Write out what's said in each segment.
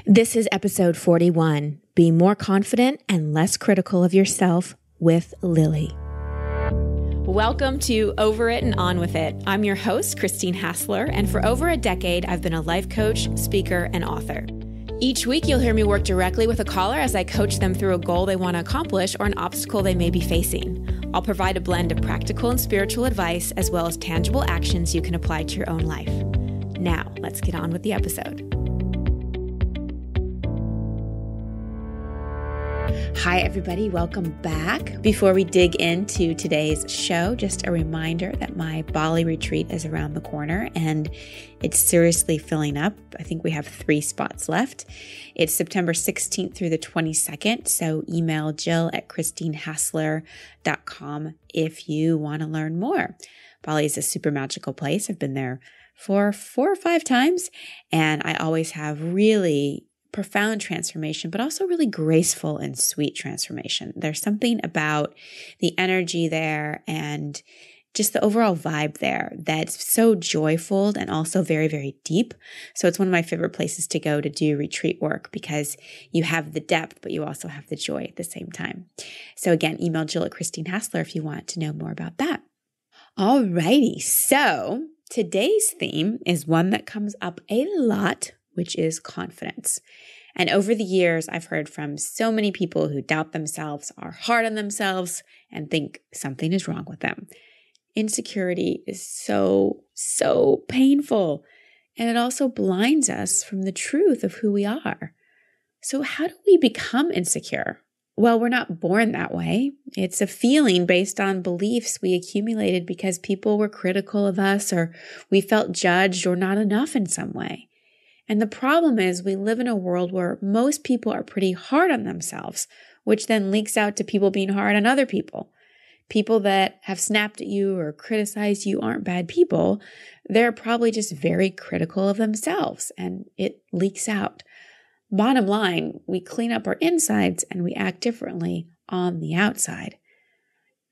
This is episode 41, Be More Confident and Less Critical of Yourself with Lily. Welcome to Over It and On With It. I'm your host, Christine Hassler, and for over a decade, I've been a life coach, speaker, and author. Each week, you'll hear me work directly with a caller as I coach them through a goal they want to accomplish or an obstacle they may be facing. I'll provide a blend of practical and spiritual advice, as well as tangible actions you can apply to your own life. Now, let's get on with the episode. Hi, everybody. Welcome back. Before we dig into today's show, just a reminder that my Bali retreat is around the corner and it's seriously filling up. I think we have 3 spots left. It's September 16th through the 22nd. So email jill@christinehassler.com if you want to learn more. Bali is a super magical place. I've been there for 4 or 5 times and I always have really profound transformation, but also really graceful and sweet transformation. There's something about the energy there and just the overall vibe there that's so joyful and also very, very deep. So it's one of my favorite places to go to do retreat work because you have the depth, but you also have the joy at the same time. So again, email Jill@ChristineHassler if you want to know more about that. Alrighty, so today's theme is one that comes up a lot, which is confidence. And over the years, I've heard from so many people who doubt themselves, are hard on themselves, and think something is wrong with them. Insecurity is so painful, and it also blinds us from the truth of who we are. So how do we become insecure? Well, we're not born that way. It's a feeling based on beliefs we accumulated because people were critical of us, or we felt judged or not enough in some way. And the problem is we live in a world where most people are pretty hard on themselves, which then leaks out to people being hard on other people. People that have snapped at you or criticized you aren't bad people. They're probably just very critical of themselves, and it leaks out. Bottom line, we clean up our insides and we act differently on the outside.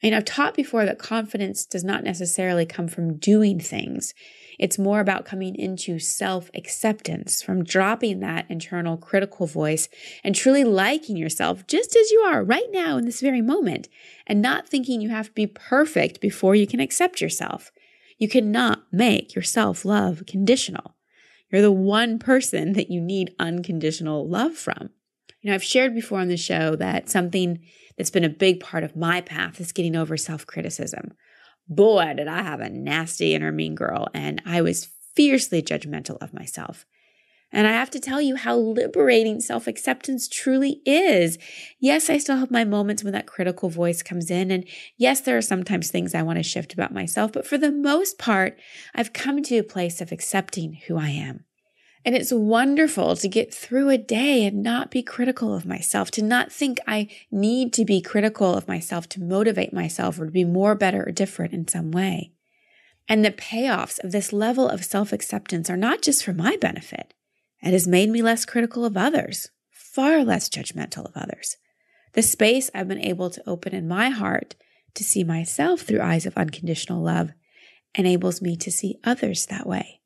And I've taught before that confidence does not necessarily come from doing things. It's more about coming into self-acceptance, from dropping that internal critical voice and truly liking yourself just as you are right now in this very moment, and not thinking you have to be perfect before you can accept yourself. You cannot make your self-love conditional. You're the one person that you need unconditional love from. I've shared before on the show that something that's been a big part of my path is getting over self-criticism. Boy, did I have a nasty inner mean girl, and I was fiercely judgmental of myself. And I have to tell you how liberating self-acceptance truly is. Yes, I still have my moments when that critical voice comes in, and yes, there are sometimes things I want to shift about myself, but for the most part, I've come to a place of accepting who I am. And it's wonderful to get through a day and not be critical of myself, to not think I need to be critical of myself to motivate myself or to be more, better, or different in some way. And the payoffs of this level of self-acceptance are not just for my benefit. It has made me less critical of others, far less judgmental of others. The space I've been able to open in my heart to see myself through eyes of unconditional love enables me to see others that way.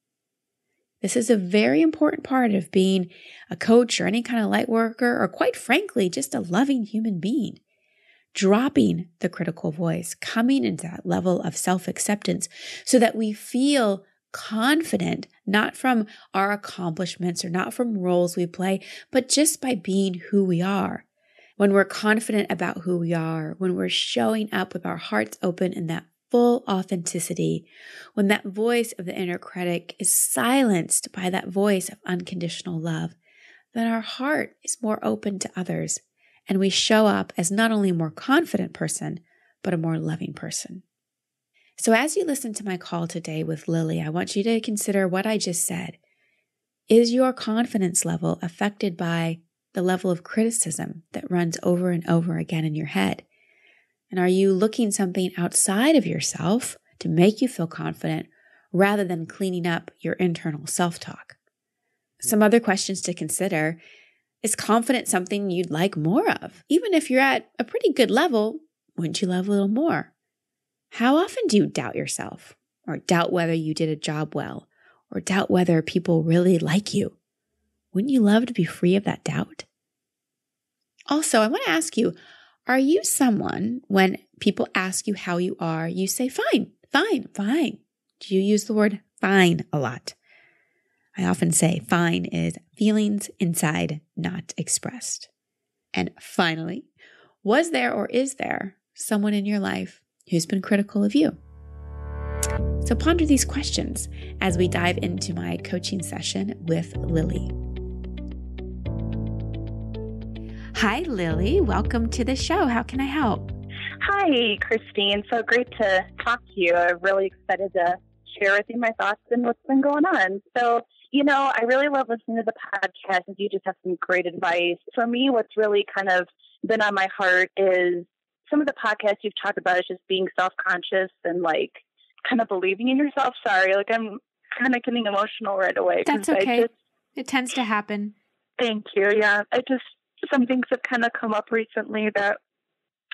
This is a very important part of being a coach or any kind of light worker, or quite frankly, just a loving human being. Dropping the critical voice, coming into that level of self-acceptance so that we feel confident, not from our accomplishments or not from roles we play, but just by being who we are. When we're confident about who we are, when we're showing up with our hearts open in that full authenticity, when that voice of the inner critic is silenced by that voice of unconditional love, then our heart is more open to others, and we show up as not only a more confident person, but a more loving person. So as you listen to my call today with Lily, I want you to consider what I just said. Is your confidence level affected by the level of criticism that runs over and over again in your head? And are you looking something outside of yourself to make you feel confident rather than cleaning up your internal self-talk? Some other questions to consider. Is confidence something you'd like more of? Even if you're at a pretty good level, wouldn't you love a little more? How often do you doubt yourself, or doubt whether you did a job well, or doubt whether people really like you? Wouldn't you love to be free of that doubt? Also, I want to ask you, are you someone, when people ask you how you are, you say, fine, fine, fine? Do you use the word fine a lot? I often say fine is feelings inside, not expressed. And finally, was there or is there someone in your life who's been critical of you? So ponder these questions as we dive into my coaching session with Lily. Hi, Lily. Welcome to the show. How can I help? Hi, Christine. So great to talk to you. I'm really excited to share with you my thoughts and what's been going on. So, I really love listening to the podcast, and you just have some great advice. For me, what's really kind of been on my heart is some of the podcasts you've talked about is just being self-conscious and kind of believing in yourself. Sorry, I'm kind of getting emotional right away. That's okay. It tends to happen. Thank you. Yeah. Some things have kind of come up recently that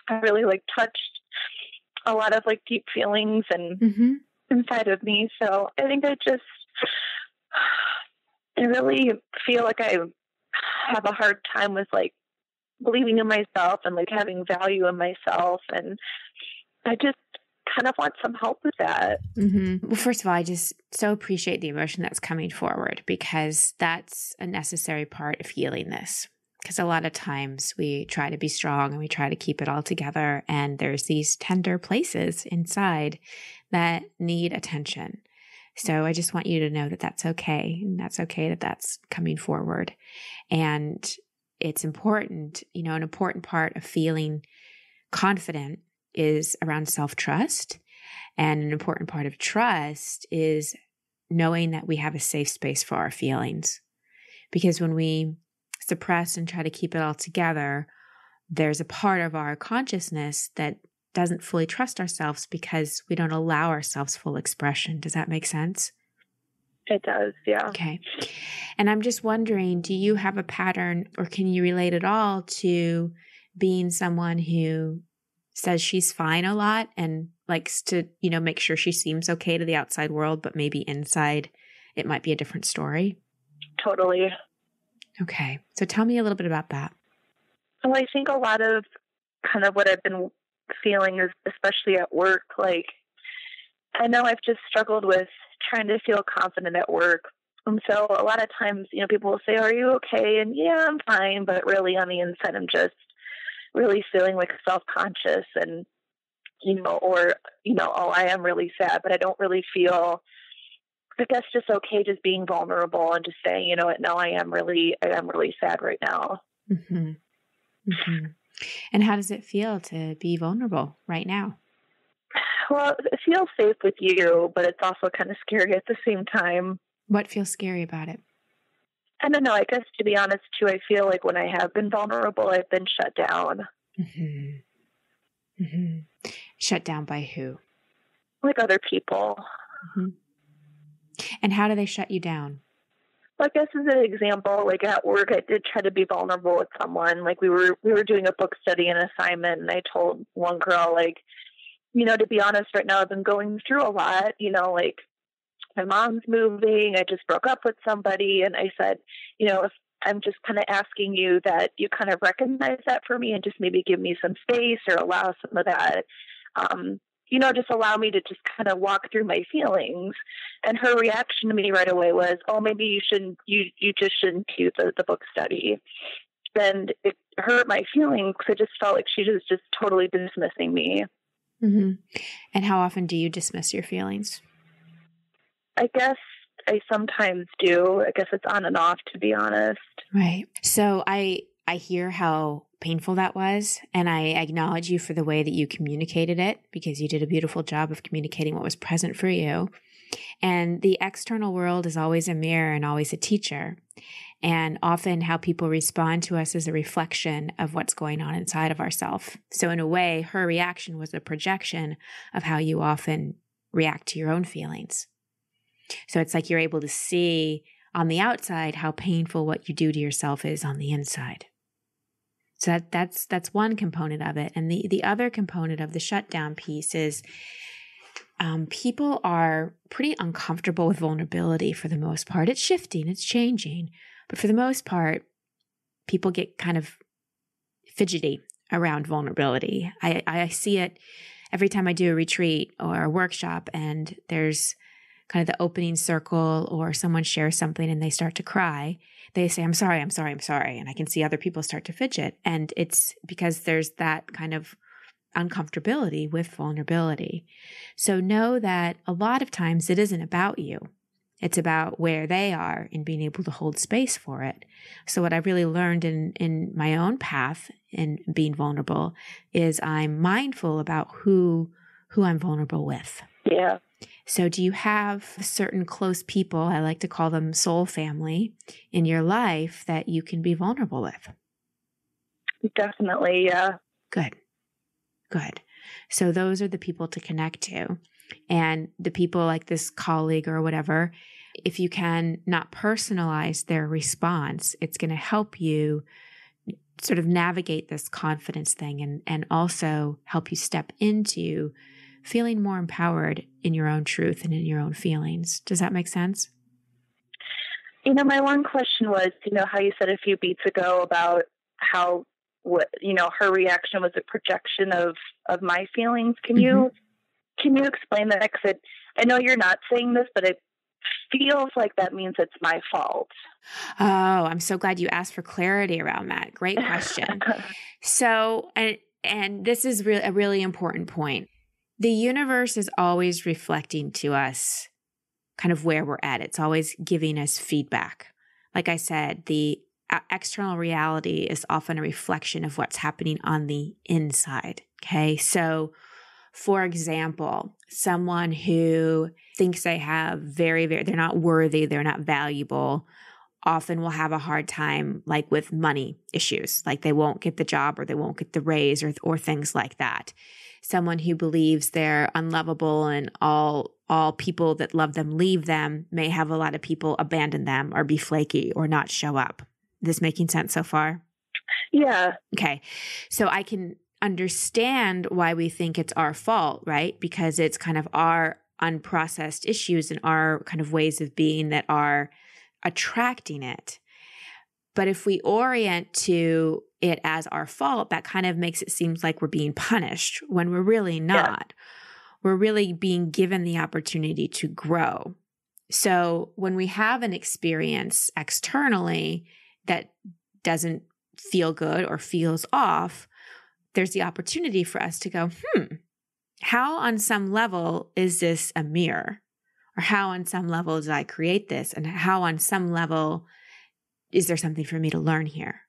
I really touched a lot of deep feelings and inside of me. So I think I really feel like I have a hard time with believing in myself and having value in myself. And I just kind of want some help with that. Well, first of all, I just so appreciate the emotion that's coming forward, because that's a necessary part of healing this. Because a lot of times we try to be strong and we try to keep it all together, and there's these tender places inside that need attention. So I just want you to know that that's okay. And that's okay that that's coming forward. And it's important, an important part of feeling confident is around self-trust. And an important part of trust is knowing that we have a safe space for our feelings. Because when we suppress and try to keep it all together, there's a part of our consciousness that doesn't fully trust ourselves because we don't allow ourselves full expression. Does that make sense? It does, yeah. Okay. And I'm just wondering, do you have a pattern, or can you relate at all to being someone who says she's fine a lot and likes to, make sure she seems okay to the outside world, but maybe inside it might be a different story? Totally. Okay. So tell me a little bit about that. Well, I think a lot of kind of what I've been feeling is, especially at work, I know I've just struggled with trying to feel confident at work. And so a lot of times, people will say, are you okay? And yeah, I'm fine. But really on the inside, I'm just really feeling self-conscious and, oh, I am really sad, but I don't really feel, I guess, just okay just being vulnerable and just saying, you know what, no, I am really sad right now. Mm-hmm. Mm-hmm. And how does it feel to be vulnerable right now? Well, it feels safe with you, but it's also kind of scary at the same time. What feels scary about it? I don't know. I guess, to be honest, too, I feel like when I have been vulnerable, I've been shut down. Mm-hmm. Mm-hmm. Shut down by who? Other people. Mm-hmm. And how do they shut you down? Well, I guess as an example, at work, I did try to be vulnerable with someone. We were doing a book study and assignment, and I told one girl, to be honest, right now I've been going through a lot. My mom's moving. I just broke up with somebody, and I said, if I'm just kind of asking you that you kind of recognize that for me and just maybe give me some space or allow some of that. Just allow me to just kind of walk through my feelings. And her reaction to me right away was, oh, maybe you just shouldn't do the book study. And it hurt my feelings. I just felt like she was just totally dismissing me. Mm-hmm. And how often do you dismiss your feelings? I guess I sometimes do. I guess it's on and off, to be honest. Right. So I hear how painful that was, and I acknowledge you for the way that you communicated it, because you did a beautiful job of communicating what was present for you. And the external world is always a mirror and always a teacher. And often how people respond to us is a reflection of what's going on inside of ourselves. So in a way, her reaction was a projection of how you often react to your own feelings. So it's like you're able to see on the outside how painful what you do to yourself is on the inside. So that's one component of it. And the other component of the shutdown piece is people are pretty uncomfortable with vulnerability for the most part. It's shifting, it's changing, But for the most part, people get kind of fidgety around vulnerability. I see it every time I do a retreat or a workshop and there's kind of the opening circle or someone shares something and they start to cry. They say, I'm sorry. And I can see other people start to fidget. And it's because there's that kind of uncomfortability with vulnerability. So know that a lot of times it isn't about you. It's about where they are in being able to hold space for it. So what I really learned in my own path in being vulnerable is I'm mindful about who I'm vulnerable with. Yeah. So do you have certain close people, I like to call them soul family, in your life that you can be vulnerable with? Definitely, yeah. Good. So those are the people to connect to. And the people like this colleague or whatever, if you can not personalize their response, it's going to help you sort of navigate this confidence thing and also help you step into feeling more empowered in your own truth and in your own feelings. Does that make sense? My one question was, how you said a few beats ago about how, her reaction was a projection of my feelings. Can you explain that? Because I know you're not saying this, but it feels like that means it's my fault. Oh, I'm so glad you asked for clarity around that. Great question. So, and this is a really important point. The universe is always reflecting to us kind of where we're at. It's always giving us feedback. Like I said, the external reality is often a reflection of what's happening on the inside. Okay. So for example, someone who thinks they have they're not worthy, they're not valuable, often will have a hard time like with money issues, like they won't get the job or they won't get the raise or things like that. Someone who believes they're unlovable and all people that love them leave them may have a lot of people abandon them or be flaky or not show up. This making sense so far? Yeah. Okay. So I can understand why we think it's our fault, right? Because it's kind of our unprocessed issues and our kind of ways of being that are attracting it. But if we orient to it as our fault, that kind of makes it seem like we're being punished when we're really not. Yeah. We're really being given the opportunity to grow. So when we have an experience externally that doesn't feel good or feels off, there's the opportunity for us to go, how on some level is this a mirror? Or how on some level did I create this? And how on some level is there something for me to learn here?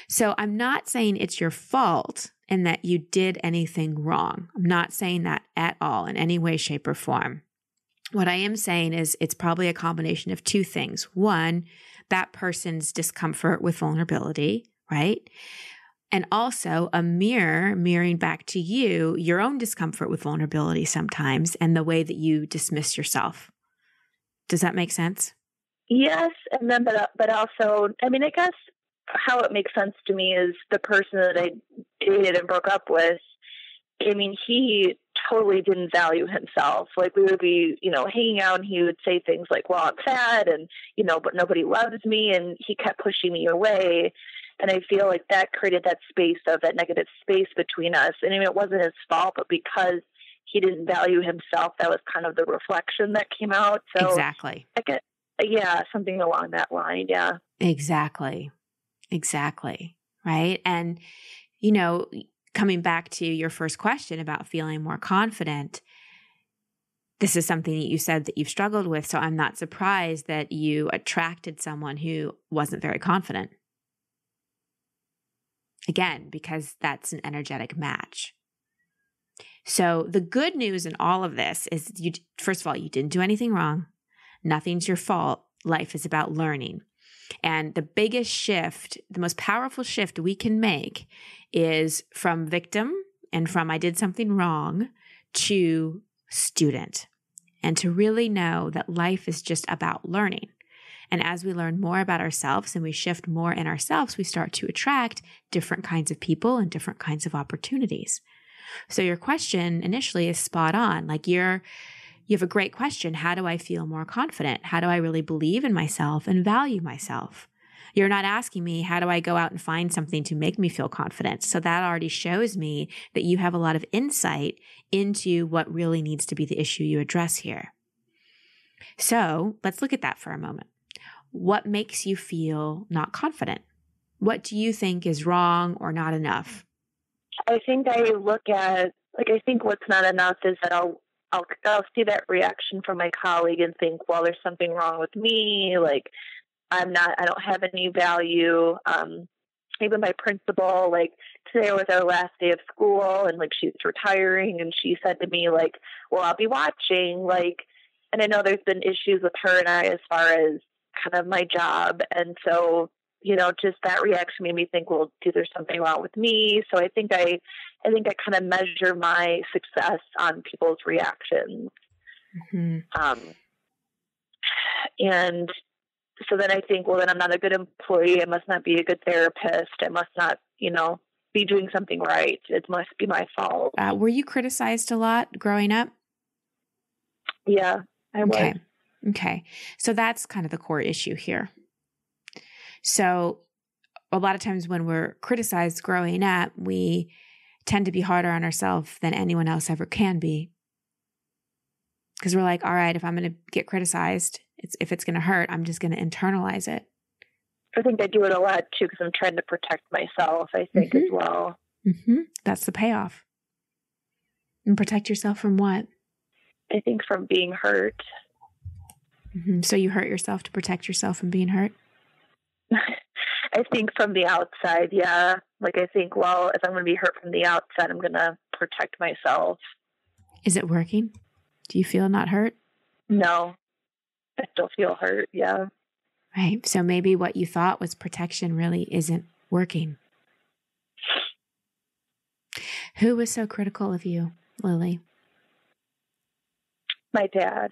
So I'm not saying it's your fault and that you did anything wrong. I'm not saying that at all in any way, shape, or form. What I am saying is it's probably a combination of two things. One, that person's discomfort with vulnerability, right? And also a mirroring back to you, your own discomfort with vulnerability sometimes and the way that you dismiss yourself. Does that make sense? Yes. And then, but also, I guess how it makes sense to me is the person that I dated and broke up with, he totally didn't value himself. Like we would be, hanging out and he would say things like, well, I'm fat and, but nobody loves me. And he kept pushing me away. And I feel like that created that negative space between us. And it wasn't his fault, but because he didn't value himself, that was kind of the reflection that came out. So exactly. I get, something along that line. Yeah. Exactly. Right. And, coming back to your first question about feeling more confident, this is something that you said that you've struggled with. So I'm not surprised that you attracted someone who wasn't very confident. Again, because that's an energetic match. So the good news in all of this is first of all, you didn't do anything wrong. Nothing's your fault. Life is about learning. And the biggest shift, the most powerful shift we can make is from victim and from I did something wrong to student. And to really know that life is just about learning. And as we learn more about ourselves and we shift more in ourselves, we start to attract different kinds of people and different kinds of opportunities. So your question initially is spot on. Like you have a great question. How do I feel more confident? How do I really believe in myself and value myself? You're not asking me, how do I go out and find something to make me feel confident? So that already shows me that you have a lot of insight into what really needs to be the issue you address here. So let's look at that for a moment. What makes you feel not confident? What do you think is wrong or not enough? I think I look at, I think what's not enough is that I'll see that reaction from my colleague and think, well, there's something wrong with me. Like, I don't have any value. Even my principal, like, today was our last day of school, and like, she's retiring, and she said to me, like, well, I'll be watching, like, and I know there's been issues with her and I as far as kind of my job. And so, just that reaction made me think, well, there's something wrong with me. So I think I kind of measure my success on people's reactions. Mm-hmm. And so then I think, well, then I'm not a good employee. I must not be a good therapist. I must not, be doing something right. It must be my fault. Were you criticized a lot growing up? Yeah, I was. Okay. So that's kind of the core issue here. So a lot of times when we're criticized growing up, we tend to be harder on ourselves than anyone else ever can be. Because we're like, all right, if I'm going to get criticized, if it's going to hurt, I'm just going to internalize it. I think I do it a lot too, because I'm trying to protect myself, I think, as well. Mm-hmm. That's the payoff. And protect yourself from what? I think from being hurt. Mm-hmm. So you hurt yourself to protect yourself from being hurt? I think from the outside, yeah. Like, I think, well, if I'm going to be hurt from the outside, I'm going to protect myself. Is it working? Do you feel not hurt? No. I still feel hurt, yeah. Right. So maybe what you thought was protection really isn't working. Who was so critical of you, Lily? My dad.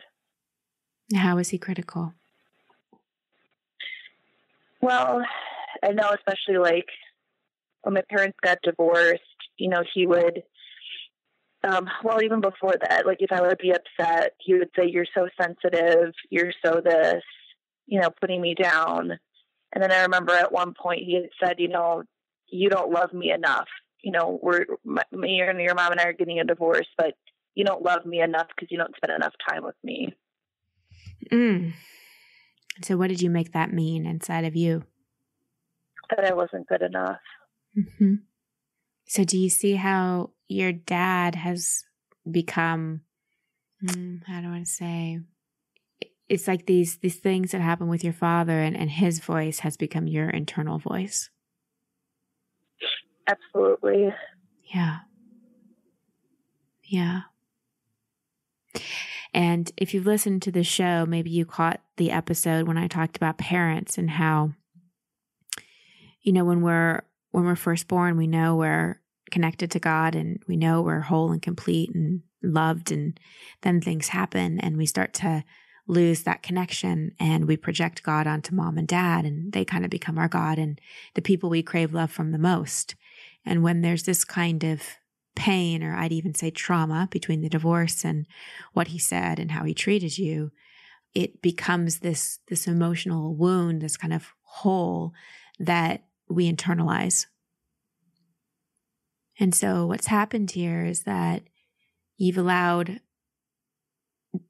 How was he critical? Well, I know, especially like when my parents got divorced, he would, even before that, like if I would be upset, he would say, you're so sensitive, you're so this, putting me down. And then I remember at one point he had said, you don't love me enough. Your mom and I are getting a divorce, but you don't love me enough because you don't spend enough time with me. So what did you make that mean inside of you? That I wasn't good enough. Mm-hmm. So do you see how your dad has become, how do I say, it's like these things that happen with your father and his voice has become your internal voice? Absolutely. Yeah. Yeah. And if you've listened to the show, maybe you caught the episode when I talked about parents and how, when we're first born, we know we're connected to God and we know we're whole and complete and loved, and then things happen and we start to lose that connection and we project God onto mom and dad, and they kind of become our God and the people we crave love from the most. And when there's this kind of pain, or I'd even say trauma, between the divorce and what he said and how he treated you, it becomes this emotional wound, this kind of hole that we internalize. And so what's happened here is that you've allowed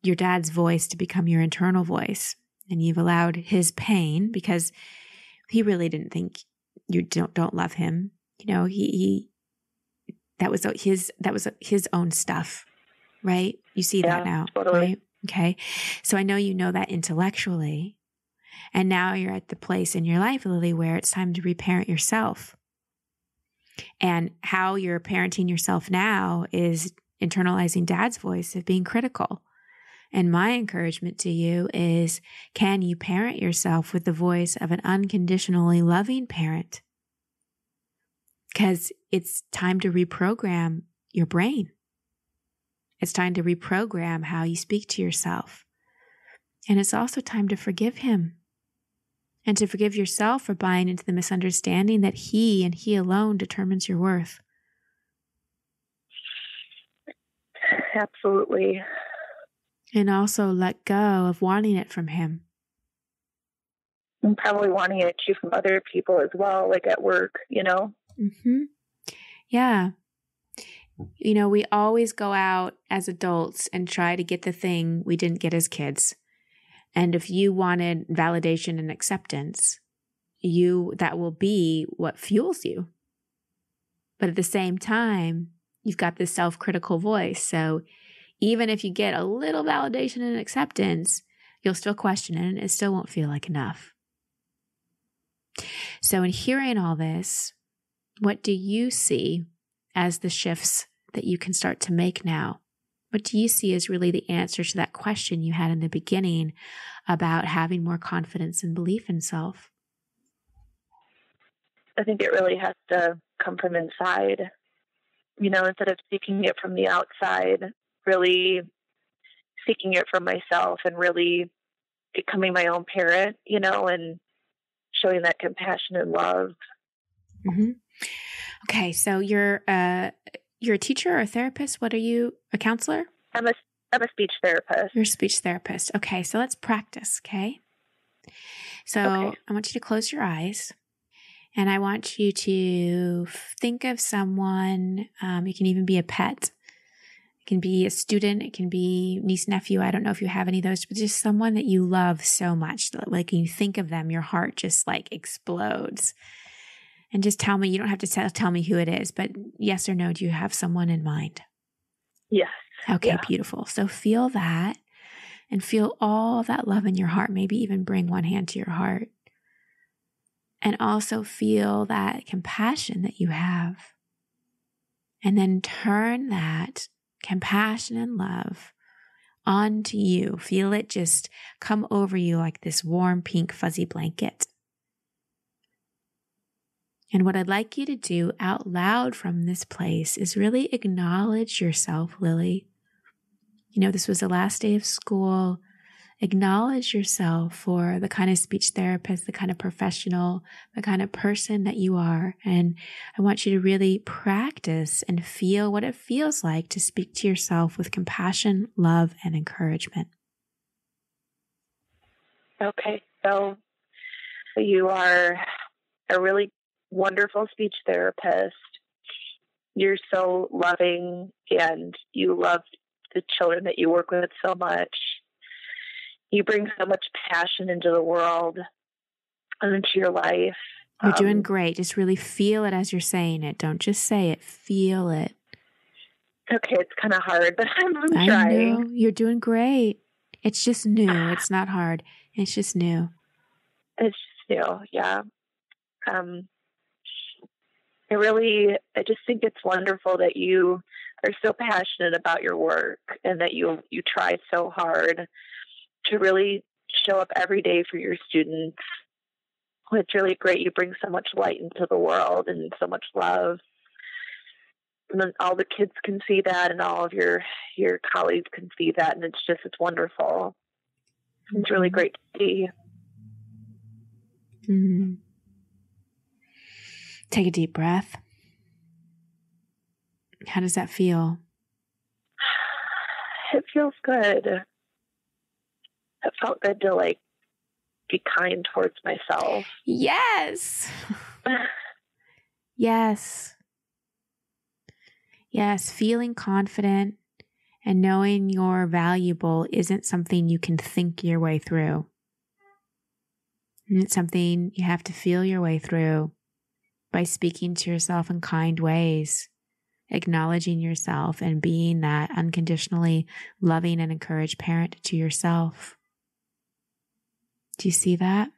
your dad's voice to become your internal voice, and you've allowed his pain, because he really didn't think you don't love him. That was his own stuff, right? You see that now, totally. Right? Okay. So I know you know that intellectually, and now you're at the place in your life, Lily, where it's time to reparent yourself. And how you're parenting yourself now is internalizing dad's voice of being critical. And my encouragement to you is, can you parent yourself with the voice of an unconditionally loving parent? Because it's time to reprogram your brain. It's time to reprogram how you speak to yourself. And it's also time to forgive him. And to forgive yourself for buying into the misunderstanding that he and he alone determines your worth. Absolutely. And also let go of wanting it from him. and probably wanting it too from other people as well, like at work, you know? Mm-hmm. Yeah. You know, we always go out as adults and try to get the thing we didn't get as kids. And if you wanted validation and acceptance, that will be what fuels you. But at the same time, you've got this self-critical voice. So even if you get a little validation and acceptance, you'll still question it and it still won't feel like enough. So in hearing all this, what do you see as the shifts that you can start to make now? What do you see as really the answer to that question you had in the beginning about having more confidence and belief in self? I think it really has to come from inside, you know, instead of seeking it from the outside, really seeking it from myself and really becoming my own parent, you know, and showing that compassion and love. Mm-hmm. Okay, so you're a teacher or a therapist? What are you? A counselor? I'm a speech therapist. You're a speech therapist. Okay, so let's practice, okay? So okay. I want you to close your eyes and I want you to think of someone. It can even be a pet. It can be a student. It can be niece, nephew. I don't know if you have any of those, but just someone that you love so much that like when you think of them, your heart just like explodes. And just tell me, you don't have to tell me who it is, but yes or no, do you have someone in mind? Yes. Okay, yeah. Beautiful. So feel that and feel all that love in your heart. Maybe even bring one hand to your heart. And also feel that compassion that you have. And then turn that compassion and love onto you. Feel it just come over you like this warm, pink, fuzzy blanket. And what I'd like you to do out loud from this place is really acknowledge yourself, Lily. You know, this was the last day of school. Acknowledge yourself for the kind of speech therapist, the kind of professional, the kind of person that you are. And I want you to really practice and feel what it feels like to speak to yourself with compassion, love, and encouragement. Okay. So you are a really wonderful speech therapist. You're so loving and you love the children that you work with so much. You bring so much passion into the world and into your life. You're doing great. Just really feel it as you're saying it. Don't just say it. Feel it. Okay, it's kind of hard, but I'm trying. I know. You're doing great. It's just new. It's not hard. It's just new. It's just new, yeah. I just think it's wonderful that you are so passionate about your work and that you try so hard to really show up every day for your students. It's really great. You bring so much light into the world and so much love. And then all the kids can see that and all of your colleagues can see that. And it's wonderful. It's really great to see. Mm-hmm. Take a deep breath. How does that feel? It feels good. It felt good to be kind towards myself. Yes. Yes. Yes. Feeling confident and knowing you're valuable isn't something you can think your way through. It's something you have to feel your way through by speaking to yourself in kind ways, acknowledging yourself and being that unconditionally loving and encouraged parent to yourself. Do you see that?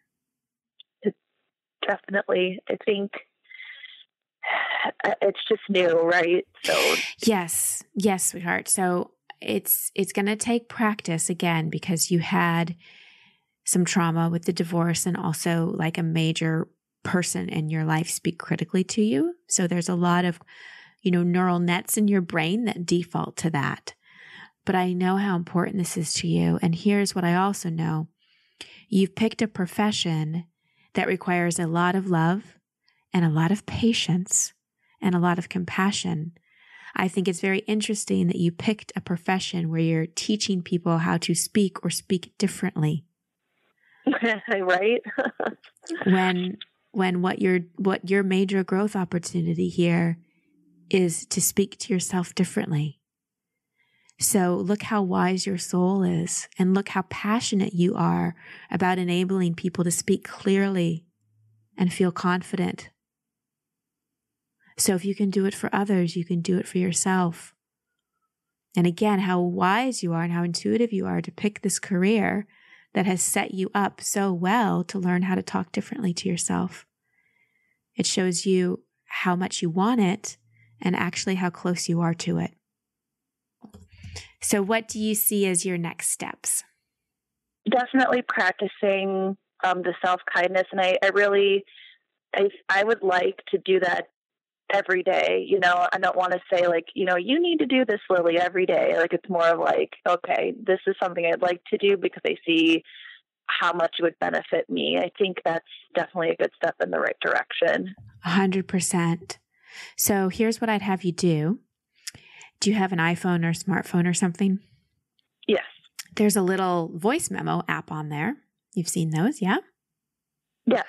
Definitely. I think it's just new, right? So yes, sweetheart. So it's going to take practice again because you had some trauma with the divorce and also like a major person in your life speak critically to you. So there's a lot of, neural nets in your brain that default to that. But I know how important this is to you. And here's what I also know. You've picked a profession that requires a lot of love and a lot of patience and a lot of compassion. I think it's very interesting that you picked a profession where you're teaching people how to speak or speak differently. Right? When what your major growth opportunity here is to speak to yourself differently. So look how wise your soul is, and look how passionate you are about enabling people to speak clearly and feel confident. So if you can do it for others, you can do it for yourself. And again, how wise you are and how intuitive you are to pick this career that has set you up so well to learn how to talk differently to yourself. It shows you how much you want it and actually how close you are to it. So what do you see as your next steps? Definitely practicing the self-kindness. And I would like to do that every day. I don't want to say like, you need to do this, Lily, every day. Like, it's more of like, okay, this is something I'd like to do because I see how much it would benefit me. I think that's definitely a good step in the right direction. 100%. So here's what I'd have you do. Do you have an iPhone or smartphone or something? Yes. There's a little voice memo app on there. You've seen those, yeah? Yes.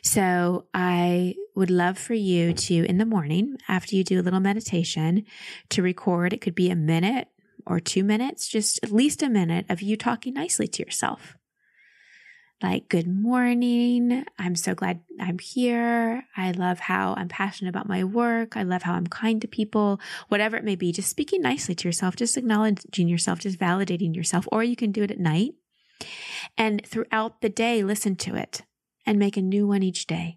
So I would love for you to, in the morning, after you do a little meditation, to record. It could be a minute or 2 minutes, just at least a minute of you talking nicely to yourself. Like, good morning. I'm so glad I'm here. I love how I'm passionate about my work. I love how I'm kind to people, whatever it may be. Just speaking nicely to yourself, just acknowledging yourself, just validating yourself. Or you can do it at night. And throughout the day, listen to it and make a new one each day.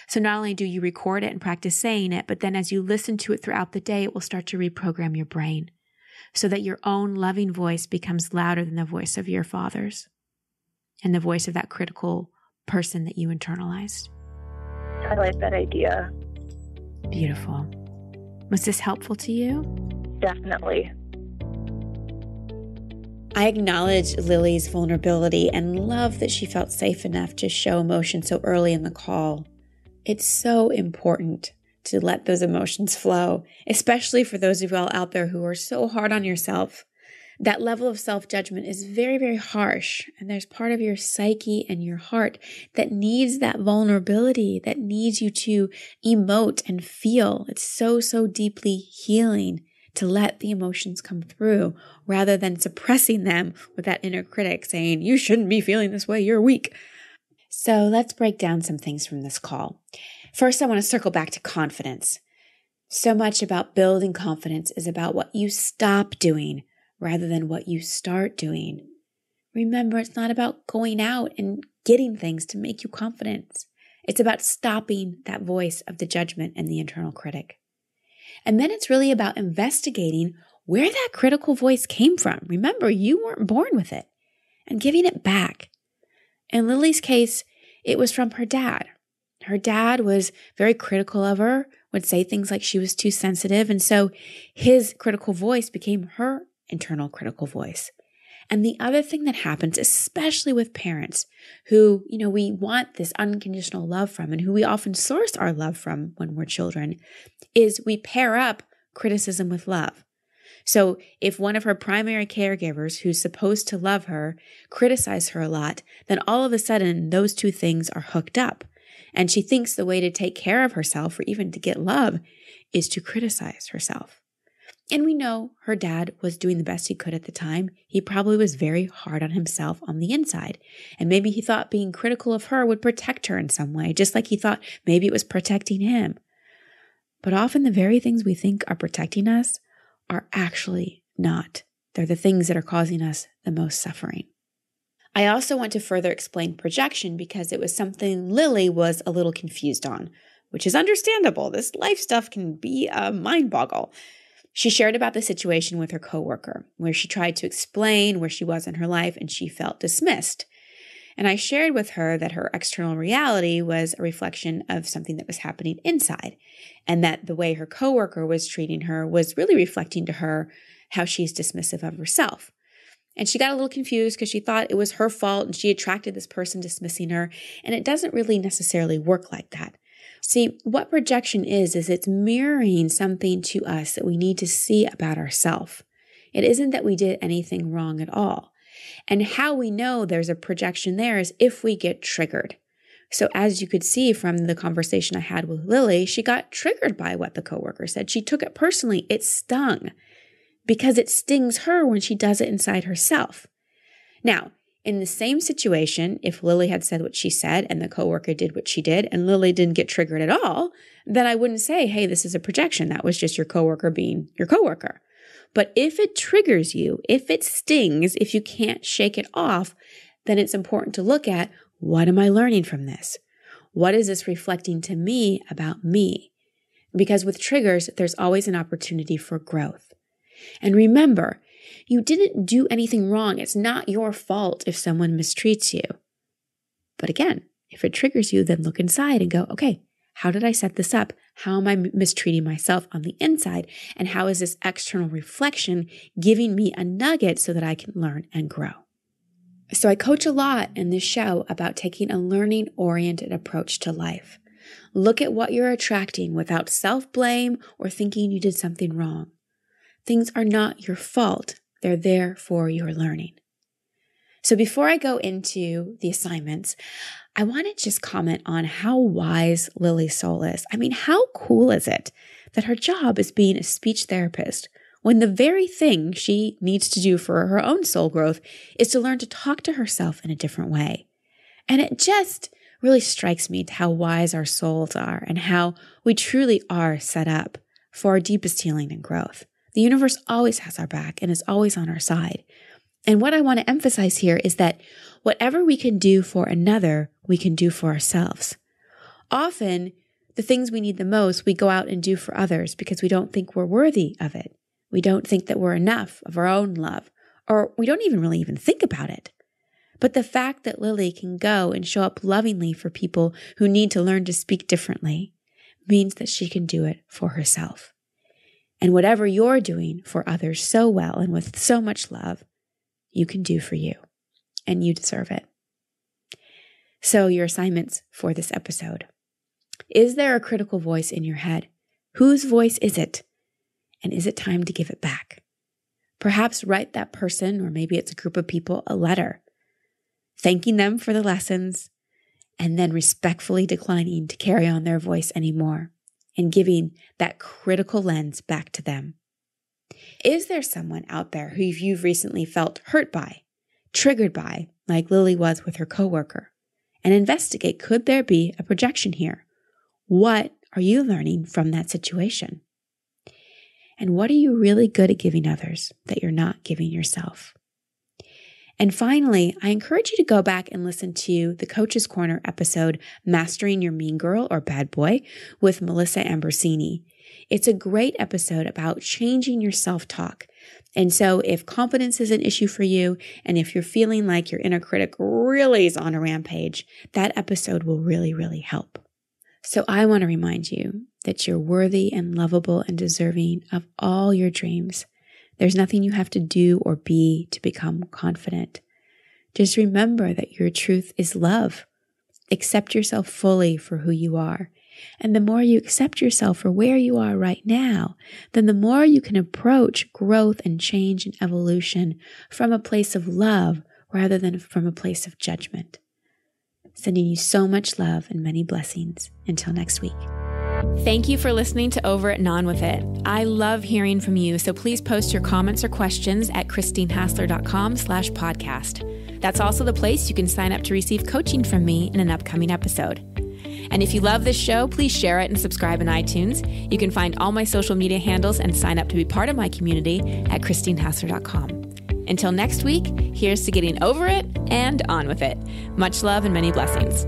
So not only do you record it and practice saying it, but then as you listen to it throughout the day, it will start to reprogram your brain so that your own loving voice becomes louder than the voice of your father's and the voice of that critical person that you internalized. I like that idea. Beautiful. Was this helpful to you? Definitely. I acknowledge Lily's vulnerability and love that she felt safe enough to show emotion so early in the call. It's so important to let those emotions flow, especially for those of you all out there who are so hard on yourself. That level of self-judgment is very, very harsh, and there's part of your psyche and your heart that needs that vulnerability, that needs you to emote and feel. It's so, so deeply healing to let the emotions come through rather than suppressing them with that inner critic saying, you shouldn't be feeling this way, you're weak. So let's break down some things from this call. First, I want to circle back to confidence. So much about building confidence is about what you stop doing rather than what you start doing. Remember, it's not about going out and getting things to make you confident. It's about stopping that voice of the judgment and the internal critic. And then it's really about investigating where that critical voice came from. Remember, you weren't born with it, and giving it back. In Lily's case, it was from her dad. Her dad was very critical of her, would say things like she was too sensitive. And so his critical voice became her internal critical voice. And the other thing that happens, especially with parents who, we want this unconditional love from and who we often source our love from when we're children, is we pair up criticism with love. So if one of her primary caregivers who's supposed to love her criticize her a lot, then all of a sudden those two things are hooked up. And she thinks the way to take care of herself or even to get love is to criticize herself. And we know her dad was doing the best he could at the time. He probably was very hard on himself on the inside. And maybe he thought being critical of her would protect her in some way, just like he thought maybe it was protecting him. But often the very things we think are protecting us are actually not. They're the things that are causing us the most suffering. I also want to further explain projection because it was something Lily was a little confused on, which is understandable. This life stuff can be a mind boggle. She shared about the situation with her coworker, where she tried to explain where she was in her life and she felt dismissed. And I shared with her that her external reality was a reflection of something that was happening inside, and that the way her coworker was treating her was really reflecting to her how she's dismissive of herself. And she got a little confused because she thought it was her fault and she attracted this person dismissing her, and it doesn't really necessarily work like that. See, what projection is it's mirroring something to us that we need to see about ourselves. It isn't that we did anything wrong at all. And how we know there's a projection there is if we get triggered. So as you could see from the conversation I had with Lily, she got triggered by what the coworker said. She took it personally. It stung because it stings her when she does it inside herself. Now, in the same situation, if Lily had said what she said and the coworker did what she did and Lily didn't get triggered at all, then I wouldn't say, hey, this is a projection. That was just your coworker being your coworker. But if it triggers you, if it stings, if you can't shake it off, then it's important to look at, what am I learning from this? What is this reflecting to me about me? Because with triggers, there's always an opportunity for growth. And remember, you didn't do anything wrong. It's not your fault if someone mistreats you. But again, if it triggers you, then look inside and go, okay, how did I set this up? How am I mistreating myself on the inside? And how is this external reflection giving me a nugget so that I can learn and grow? So I coach a lot in this show about taking a learning-oriented approach to life. Look at what you're attracting without self-blame or thinking you did something wrong. Things are not your fault. They're there for your learning. So before I go into the assignments, I want to just comment on how wise Lily's soul is. I mean, how cool is it that her job is being a speech therapist when the very thing she needs to do for her own soul growth is to learn to talk to herself in a different way? And it just really strikes me how wise our souls are and how we truly are set up for our deepest healing and growth. The universe always has our back and is always on our side. And what I want to emphasize here is that whatever we can do for another, we can do for ourselves. Often, the things we need the most, we go out and do for others because we don't think we're worthy of it. We don't think that we're enough of our own love, or we don't even think about it. But the fact that Lily can go and show up lovingly for people who need to learn to speak differently means that she can do it for herself. And whatever you're doing for others so well and with so much love, you can do for you. And you deserve it. So your assignments for this episode. Is there a critical voice in your head? Whose voice is it? And is it time to give it back? Perhaps write that person, or maybe it's a group of people, a letter, thanking them for the lessons, and then respectfully declining to carry on their voice anymore, and giving that critical lens back to them. Is there someone out there who you've recently felt hurt by, triggered by, like Lily was with her coworker? And investigate, could there be a projection here? What are you learning from that situation? And what are you really good at giving others that you're not giving yourself? And finally, I encourage you to go back and listen to the Coach's Corner episode, Mastering Your Mean Girl or Bad Boy, with Melissa Ambrosini. It's a great episode about changing your self-talk. And so if confidence is an issue for you, and if you're feeling like your inner critic really is on a rampage, that episode will really, really help. So I want to remind you that you're worthy and lovable and deserving of all your dreams. There's nothing you have to do or be to become confident. Just remember that your truth is love. Accept yourself fully for who you are. And the more you accept yourself for where you are right now, then the more you can approach growth and change and evolution from a place of love rather than from a place of judgment. Sending you so much love and many blessings. Until next week. Thank you for listening to Over It and On With It. I love hearing from you, so please post your comments or questions at christinehassler.com/podcast. That's also the place you can sign up to receive coaching from me in an upcoming episode. And if you love this show, please share it and subscribe in iTunes. You can find all my social media handles and sign up to be part of my community at christinehassler.com. Until next week, here's to getting over it and on with it. Much love and many blessings.